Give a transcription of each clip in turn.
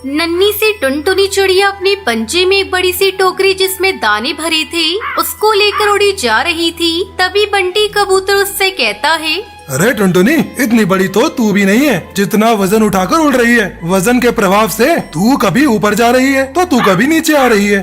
नन्ही सी टुनटुनी चिड़िया अपने पंजे में एक बड़ी सी टोकरी जिसमें दाने भरे थे उसको लेकर उड़ी जा रही थी। तभी बंटी कबूतर उससे कहता है, अरे टुनटुनी, इतनी बड़ी तो तू भी नहीं है जितना वजन उठाकर उड़ रही है। वजन के प्रभाव से तू कभी ऊपर जा रही है तो तू कभी नीचे आ रही है।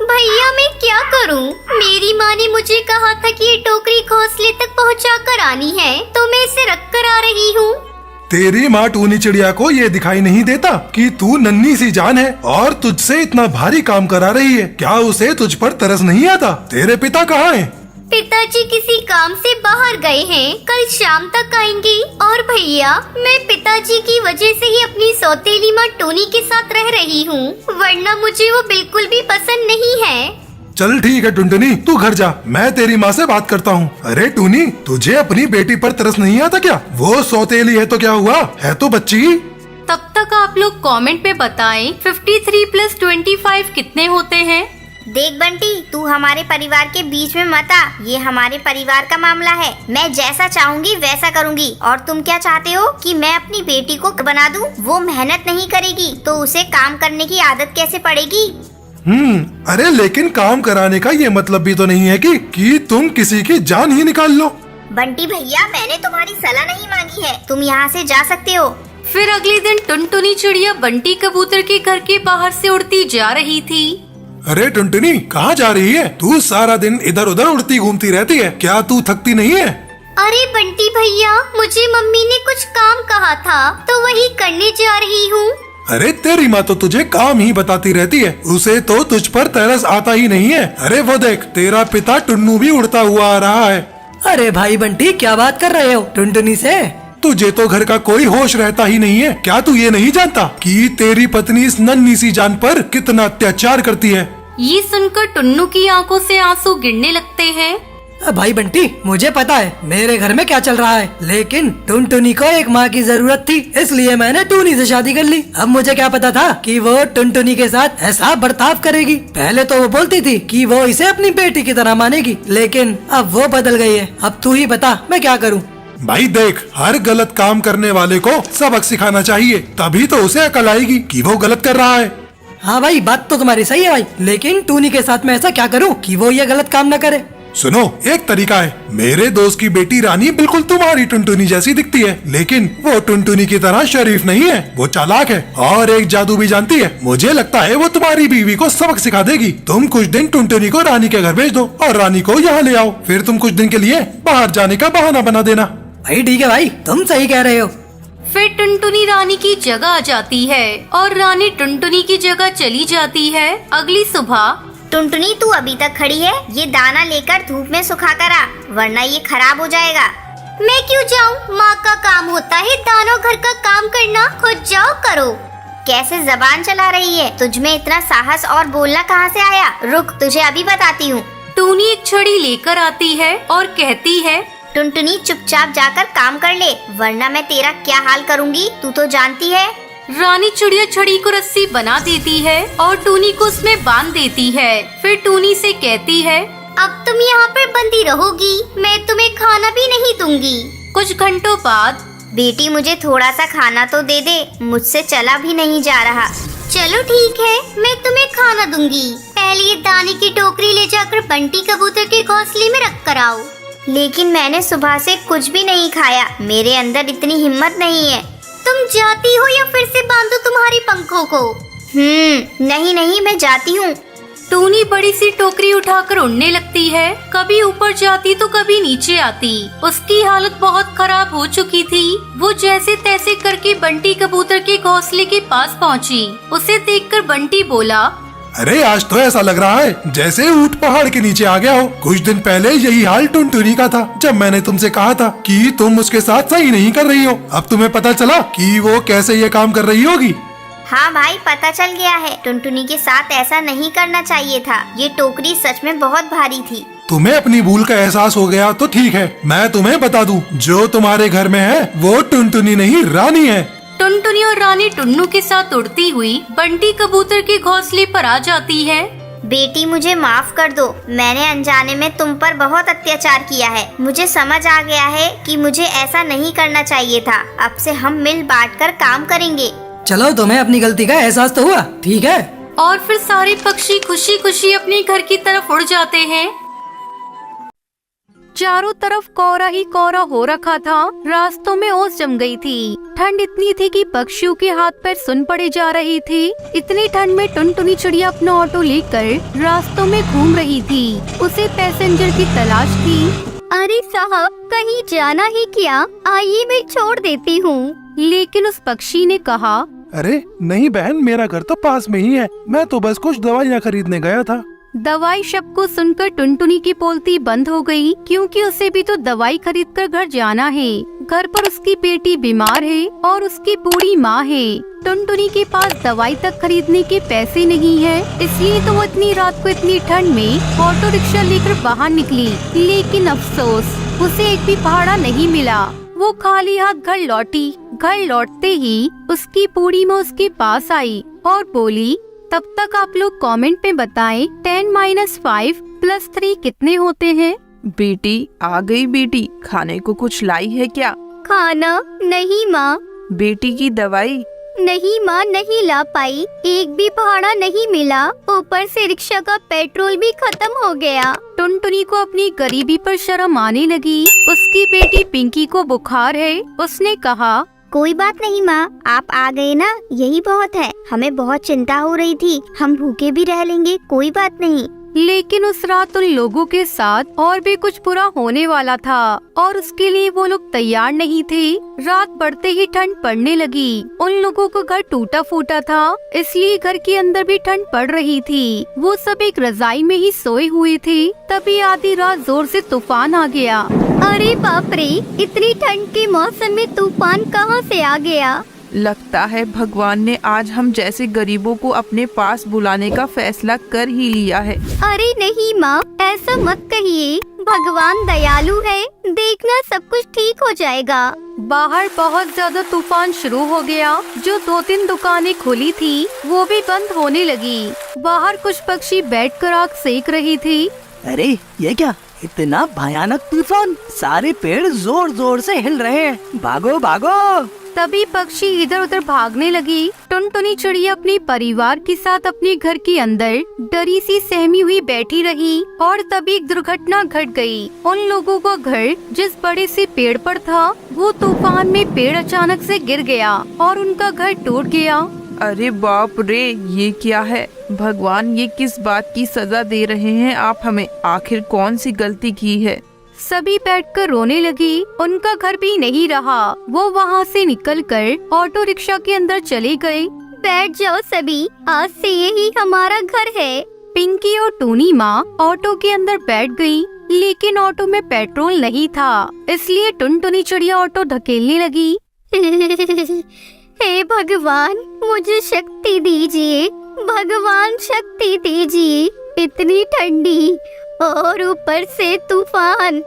भैया मैं क्या करूं? मेरी माँ ने मुझे कहा था कि ये टोकरी घोंसले तक पहुँचा कर आनी है, तो मैं इसे रख कर आ रही हूँ। तेरी माँ टूनी चिड़िया को ये दिखाई नहीं देता कि तू नन्ही सी जान है और तुझसे इतना भारी काम करा रही है। क्या उसे तुझ पर तरस नहीं आता? तेरे पिता कहाँ हैं? पिताजी किसी काम से बाहर गए हैं, कल शाम तक आएंगे। और भैया मैं पिताजी की वजह से ही अपनी सौतेली माँ टोनी के साथ रह रही हूँ, वरना मुझे वो बिल्कुल भी पसंद नहीं है। चल ठीक है टुनटुनी, तू घर जा, मैं तेरी माँ से बात करता हूँ। अरे टूनी, तुझे अपनी बेटी पर तरस नहीं आता क्या? वो सौतेली है तो क्या हुआ, है तो बच्ची। तब तक आप लोग कमेंट पे बताएं 53 + 25 कितने होते हैं। देख बंटी, तू हमारे परिवार के बीच में मत आ। ये हमारे परिवार का मामला है। मैं जैसा चाहूंगी वैसा करूंगी। और तुम क्या चाहते हो कि मैं अपनी बेटी को बना दूं? वो मेहनत नहीं करेगी तो उसे काम करने की आदत कैसे पड़ेगी? अरे लेकिन काम कराने का ये मतलब भी तो नहीं है कि तुम किसी की जान ही निकाल लो। बंटी भैया, मैंने तुम्हारी सलाह नहीं मांगी है, तुम यहाँ से जा सकते हो। फिर अगले दिन टुनटुनी चिड़िया बंटी कबूतर के घर के बाहर से उड़ती जा रही थी। अरे टुनटुनी, कहाँ जा रही है? तू सारा दिन इधर उधर उड़ती घूमती रहती है, क्या तू थकती नहीं है? अरे बंटी भैया, मुझे मम्मी ने कुछ काम कहा था तो वही करने जा रही हूँ। अरे तेरी माँ तो तुझे काम ही बताती रहती है, उसे तो तुझ पर तरस आता ही नहीं है। अरे वो देख, तेरा पिता टुन्नू भी उड़ता हुआ आ रहा है। अरे भाई बंटी, क्या बात कर रहे हो टुनटुनी से? तुझे तो घर का कोई होश रहता ही नहीं है। क्या तू ये नहीं जानता कि तेरी पत्नी इस नन्ही सी जान पर कितना अत्याचार करती है? ये सुनकर टुन्नू की आंखों से आंसू गिरने लगते हैं। भाई बंटी, मुझे पता है मेरे घर में क्या चल रहा है, लेकिन टुनटुनी को एक माँ की जरूरत थी, इसलिए मैंने टूनी से शादी कर ली। अब मुझे क्या पता था कि वो टुनटुनी के साथ ऐसा बर्ताव करेगी। पहले तो वो बोलती थी कि वो इसे अपनी बेटी की तरह मानेगी, लेकिन अब वो बदल गई है। अब तू ही बता मैं क्या करूँ? भाई देख, हर गलत काम करने वाले को सबक सिखाना चाहिए, तभी तो उसे अकल आएगी कि वो गलत कर रहा है। हाँ भाई, बात तो तुम्हारी सही है भाई, लेकिन टूनी के साथ मैं ऐसा क्या करूँ कि वो ये गलत काम न करे? सुनो, एक तरीका है। मेरे दोस्त की बेटी रानी बिल्कुल तुम्हारी टुनटुनी जैसी दिखती है, लेकिन वो टुनटुनी की तरह शरीफ नहीं है। वो चालाक है और एक जादू भी जानती है। मुझे लगता है वो तुम्हारी बीवी को सबक सिखा देगी। तुम कुछ दिन टुनटुनी को रानी के घर भेज दो और रानी को यहाँ ले आओ। फिर तुम कुछ दिन के लिए बाहर जाने का बहाना बना देना। भाई ठीक है भाई, तुम सही कह रहे हो। फिर टुनटुनी रानी की जगह आ जाती है और रानी टुनटुनी की जगह चली जाती है। अगली सुबह, टुनटुनी तू अभी तक खड़ी है, ये दाना लेकर धूप में सुखा कर आ, वरना ये खराब हो जाएगा। मैं क्यों जाऊँ? माँ का काम होता है दानों घर का काम करना, खुद जाओ करो। कैसे जबान चला रही है? तुझ में इतना साहस और बोलना कहाँ से आया? रुक, तुझे अभी बताती हूँ। टूनी एक छड़ी लेकर आती है और कहती है, टुनटुनी चुपचाप जाकर काम कर ले, वरना मैं तेरा क्या हाल करूँगी तू तो जानती है। रानी चिड़िया छड़ी को रस्सी बना देती है और टूनी को उसमें बांध देती है। फिर टूनी से कहती है, अब तुम यहाँ पर बंदी रहोगी, मैं तुम्हें खाना भी नहीं दूंगी। कुछ घंटों बाद, बेटी मुझे थोड़ा सा खाना तो दे दे, मुझसे चला भी नहीं जा रहा। चलो ठीक है, मैं तुम्हें खाना दूंगी। पहले ये दाने की टोकरी ले जाकर बंटी कबूतर के घोंसले में रख कर आओ। लेकिन मैंने सुबह से कुछ भी नहीं खाया, मेरे अंदर इतनी हिम्मत नहीं है। तुम जाती हो या फिर से बांधो तुम्हारी पंखों को? नहीं नहीं, मैं जाती हूँ। टूनी बड़ी सी टोकरी उठाकर उड़ने लगती है, कभी ऊपर जाती तो कभी नीचे आती। उसकी हालत बहुत खराब हो चुकी थी। वो जैसे तैसे करके बंटी कबूतर के घोंसले के पास पहुँची। उसे देखकर बंटी बोला, अरे आज तो ऐसा लग रहा है जैसे ऊंट पहाड़ के नीचे आ गया हो। कुछ दिन पहले यही हाल टुनटुनी का था, जब मैंने तुमसे कहा था कि तुम उसके साथ सही नहीं कर रही हो। अब तुम्हें पता चला कि वो कैसे ये काम कर रही होगी। हाँ भाई, पता चल गया है। टुनटुनी के साथ ऐसा नहीं करना चाहिए था। ये टोकरी सच में बहुत भारी थी। तुम्हें अपनी भूल का एहसास हो गया तो ठीक है, मैं तुम्हें बता दूं, जो तुम्हारे घर में है वो टुनटुनी नहीं रानी है। टुनटुनी और रानी टुन्नू के साथ उड़ती हुई बंटी कबूतर के घोंसले पर आ जाती है। बेटी मुझे माफ कर दो, मैंने अनजाने में तुम पर बहुत अत्याचार किया है। मुझे समझ आ गया है कि मुझे ऐसा नहीं करना चाहिए था। अब से हम मिल बांट कर काम करेंगे। चलो तुम्हें अपनी गलती का एहसास तो हुआ, ठीक है। और फिर सारे पक्षी खुशी खुशी अपने घर की तरफ उड़ जाते हैं। चारों तरफ कोहरा ही कोहरा हो रखा था। रास्तों में ओस जम गई थी। ठंड इतनी थी कि पक्षियों के हाथ पैर सुन पड़े जा रहे थे। इतनी ठंड में टुनटुनी चिड़िया अपना ऑटो लेकर रास्तों में घूम रही थी। उसे पैसेंजर की तलाश थी। अरे साहब, कहीं जाना ही क्या? आइए मैं छोड़ देती हूँ। लेकिन उस पक्षी ने कहा, अरे नहीं बहन, मेरा घर तो पास में ही है, मैं तो बस कुछ दवाइयाँ खरीदने गया था। दवाई शब्द को सुनकर टुनटुनी की बोलती बंद हो गई, क्योंकि उसे भी तो दवाई खरीदकर घर जाना है। घर पर उसकी बेटी बीमार है और उसकी बूढ़ी माँ है। टुनटुनी के पास दवाई तक खरीदने के पैसे नहीं है, इसलिए तो वो इतनी रात को इतनी ठंड में ऑटो रिक्शा लेकर बाहर निकली। लेकिन अफसोस, उसे एक भी भाड़ा नहीं मिला। वो खाली हाथ घर लौटी। घर लौटते ही उसकी बूढ़ी माँ उसके पास आई और बोली, तब तक आप लोग कमेंट में बताएं 10 - 5 + 3 कितने होते हैं। बेटी आ गई बेटी, खाने को कुछ लाई है क्या? खाना नहीं माँ। बेटी की दवाई? नहीं माँ, नहीं ला पाई। एक भी भाड़ा नहीं मिला, ऊपर से रिक्शा का पेट्रोल भी खत्म हो गया। टुनटुनी को अपनी गरीबी पर शर्म आने लगी। उसकी बेटी पिंकी को बुखार है। उसने कहा, कोई बात नहीं माँ, आप आ गए ना, यही बहुत है। हमें बहुत चिंता हो रही थी, हम भूखे भी रह लेंगे, कोई बात नहीं। लेकिन उस रात उन लोगों के साथ और भी कुछ बुरा होने वाला था और उसके लिए वो लोग तैयार नहीं थे। रात बढ़ते ही ठंड पड़ने लगी। उन लोगों का घर टूटा फूटा था, इसलिए घर के अंदर भी ठंड पड़ रही थी। वो सब एक रजाई में ही सोए हुए थे। तभी आधी रात जोर से तूफान आ गया। अरे बाप रे, इतनी ठंड के मौसम में तूफान कहाँ से आ गया? लगता है भगवान ने आज हम जैसे गरीबों को अपने पास बुलाने का फैसला कर ही लिया है। अरे नहीं माँ, ऐसा मत कहिए। भगवान दयालु है, देखना सब कुछ ठीक हो जाएगा। बाहर बहुत ज्यादा तूफान शुरू हो गया। जो 2-3 दुकानें खुली थी वो भी बंद होने लगी। बाहर कुछ पक्षी बैठकर आग सेक रही थी। अरे ये क्या, इतना भयानक तूफान, सारे पेड़ जोर जोर से हिल रहे हैं, भागो भागो। तभी पक्षी इधर उधर भागने लगी। टुनटुनी चिड़िया अपने परिवार के साथ अपने घर के अंदर डरी सी सहमी हुई बैठी रही और तभी एक दुर्घटना घट गई। उन लोगों का घर जिस बड़े से पेड़ पर था, वो तूफान में पेड़ अचानक से गिर गया और उनका घर टूट गया। अरे बाप रे, ये क्या है? भगवान ये किस बात की सजा दे रहे हैं आप हमें? आखिर कौन सी गलती की है? सभी बैठकर रोने लगी। उनका घर भी नहीं रहा। वो वहाँ से निकलकर ऑटो रिक्शा के अंदर चले गए। बैठ जाओ सभी, आज से यही हमारा घर है। पिंकी और टूनी माँ ऑटो के अंदर बैठ गई, लेकिन ऑटो में पेट्रोल नहीं था, इसलिए टुनटुनी चिड़िया ऑटो धकेलने लगी। हे भगवान, मुझे शक्ति दीजिए, भगवान शक्ति दीजिए। इतनी ठंडी और ऊपर से तूफान।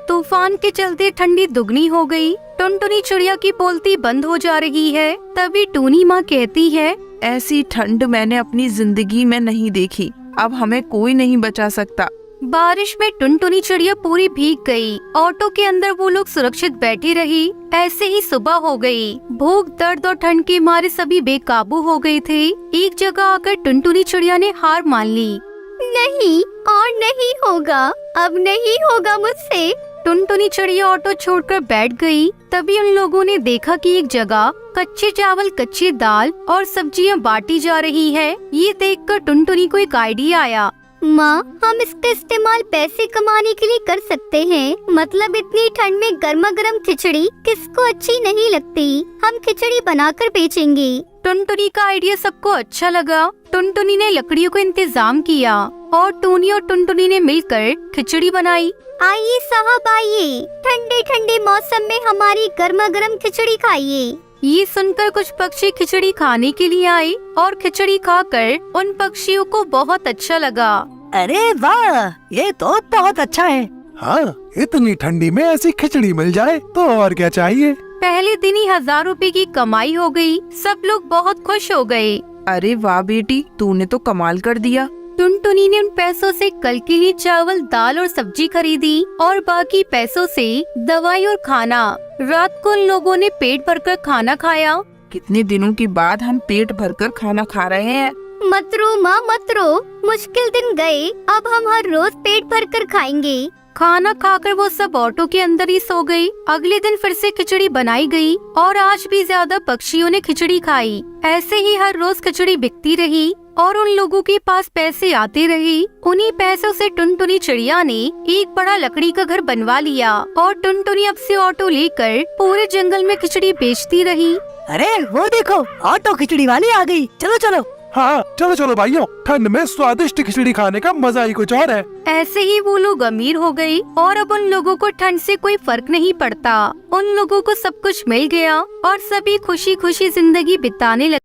तूफान के चलते ठंडी दुगनी हो गई। टुनटुनी चिड़िया की बोलती बंद हो जा रही है। तभी टूनी माँ कहती है, ऐसी ठंड मैंने अपनी जिंदगी में नहीं देखी। अब हमें कोई नहीं बचा सकता। बारिश में टुनटुनी चिड़िया पूरी भीग गई। ऑटो के अंदर वो लोग सुरक्षित बैठी रही। ऐसे ही सुबह हो गई। भूख, दर्द और ठंड के मारे सभी बेकाबू हो गए थे। एक जगह आकर टुनटुनी चिड़िया ने हार मान ली। नहीं और नहीं होगा, अब नहीं होगा मुझसे। टुनटुनी चिड़िया ऑटो छोड़कर बैठ गई। तभी उन लोगों ने देखा कि एक जगह कच्चे चावल, कच्ची दाल और सब्जियां बांटी जा रही है। ये देखकर टुनटुनी को एक आइडिया आया। माँ, हम इसका इस्तेमाल पैसे कमाने के लिए कर सकते हैं। मतलब इतनी ठंड में गर्मा गर्म खिचड़ी किसको अच्छी नहीं लगती? हम खिचड़ी बनाकर बेचेंगे। टुनटुनी का आइडिया सबको अच्छा लगा। टुनटुनी ने लकड़ियों को इंतजाम किया और टूनी और टुनटुनी ने मिलकर खिचड़ी बनाई। आइए साहब, आइए, ठंडे ठंडे मौसम में हमारी गर्मा गर्म खिचड़ी खाइए। ये सुनकर कुछ पक्षी खिचड़ी खाने के लिए आए और खिचड़ी खाकर उन पक्षियों को बहुत अच्छा लगा। अरे वाह, ये तो बहुत अच्छा है। हाँ, इतनी ठंडी में ऐसी खिचड़ी मिल जाए तो और क्या चाहिए। पहले दिन ही 1000 रुपए की कमाई हो गई। सब लोग बहुत खुश हो गए। अरे वाह बेटी, तूने तो कमाल कर दिया। टुनटुनी ने उन पैसों से कल के लिए चावल, दाल और सब्जी खरीदी और बाकी पैसों से दवाई और खाना। रात को उन लोगों ने पेट भरकर खाना खाया। कितने दिनों के बाद हम पेट भरकर खाना खा रहे हैं। मत रो माँ मत रो, मुश्किल दिन गए, अब हम हर रोज पेट भर कर खाएंगे। खाना खाकर वो सब ऑटो के अंदर ही सो गई। अगले दिन फिर से खिचड़ी बनाई गई और आज भी ज्यादा पक्षियों ने खिचड़ी खाई। ऐसे ही हर रोज खिचड़ी बिकती रही और उन लोगों के पास पैसे आते रहे। उन्हीं पैसों से टुनटुनी चिड़िया ने एक बड़ा लकड़ी का घर बनवा लिया और टुनटुनी अब से ऑटो लेकर पूरे जंगल में खिचड़ी बेचती रही। अरे वो देखो, ऑटो खिचड़ी वाली आ गई, चलो चलो। हाँ चलो चलो भाइयों, ठंड में स्वादिष्ट खिचड़ी खाने का मजा ही कुछ और है। ऐसे ही वो लोग अमीर हो गए और अब उन लोगों को ठंड से कोई फर्क नहीं पड़ता। उन लोगों को सब कुछ मिल गया और सभी खुशी खुशी जिंदगी बिताने लगे।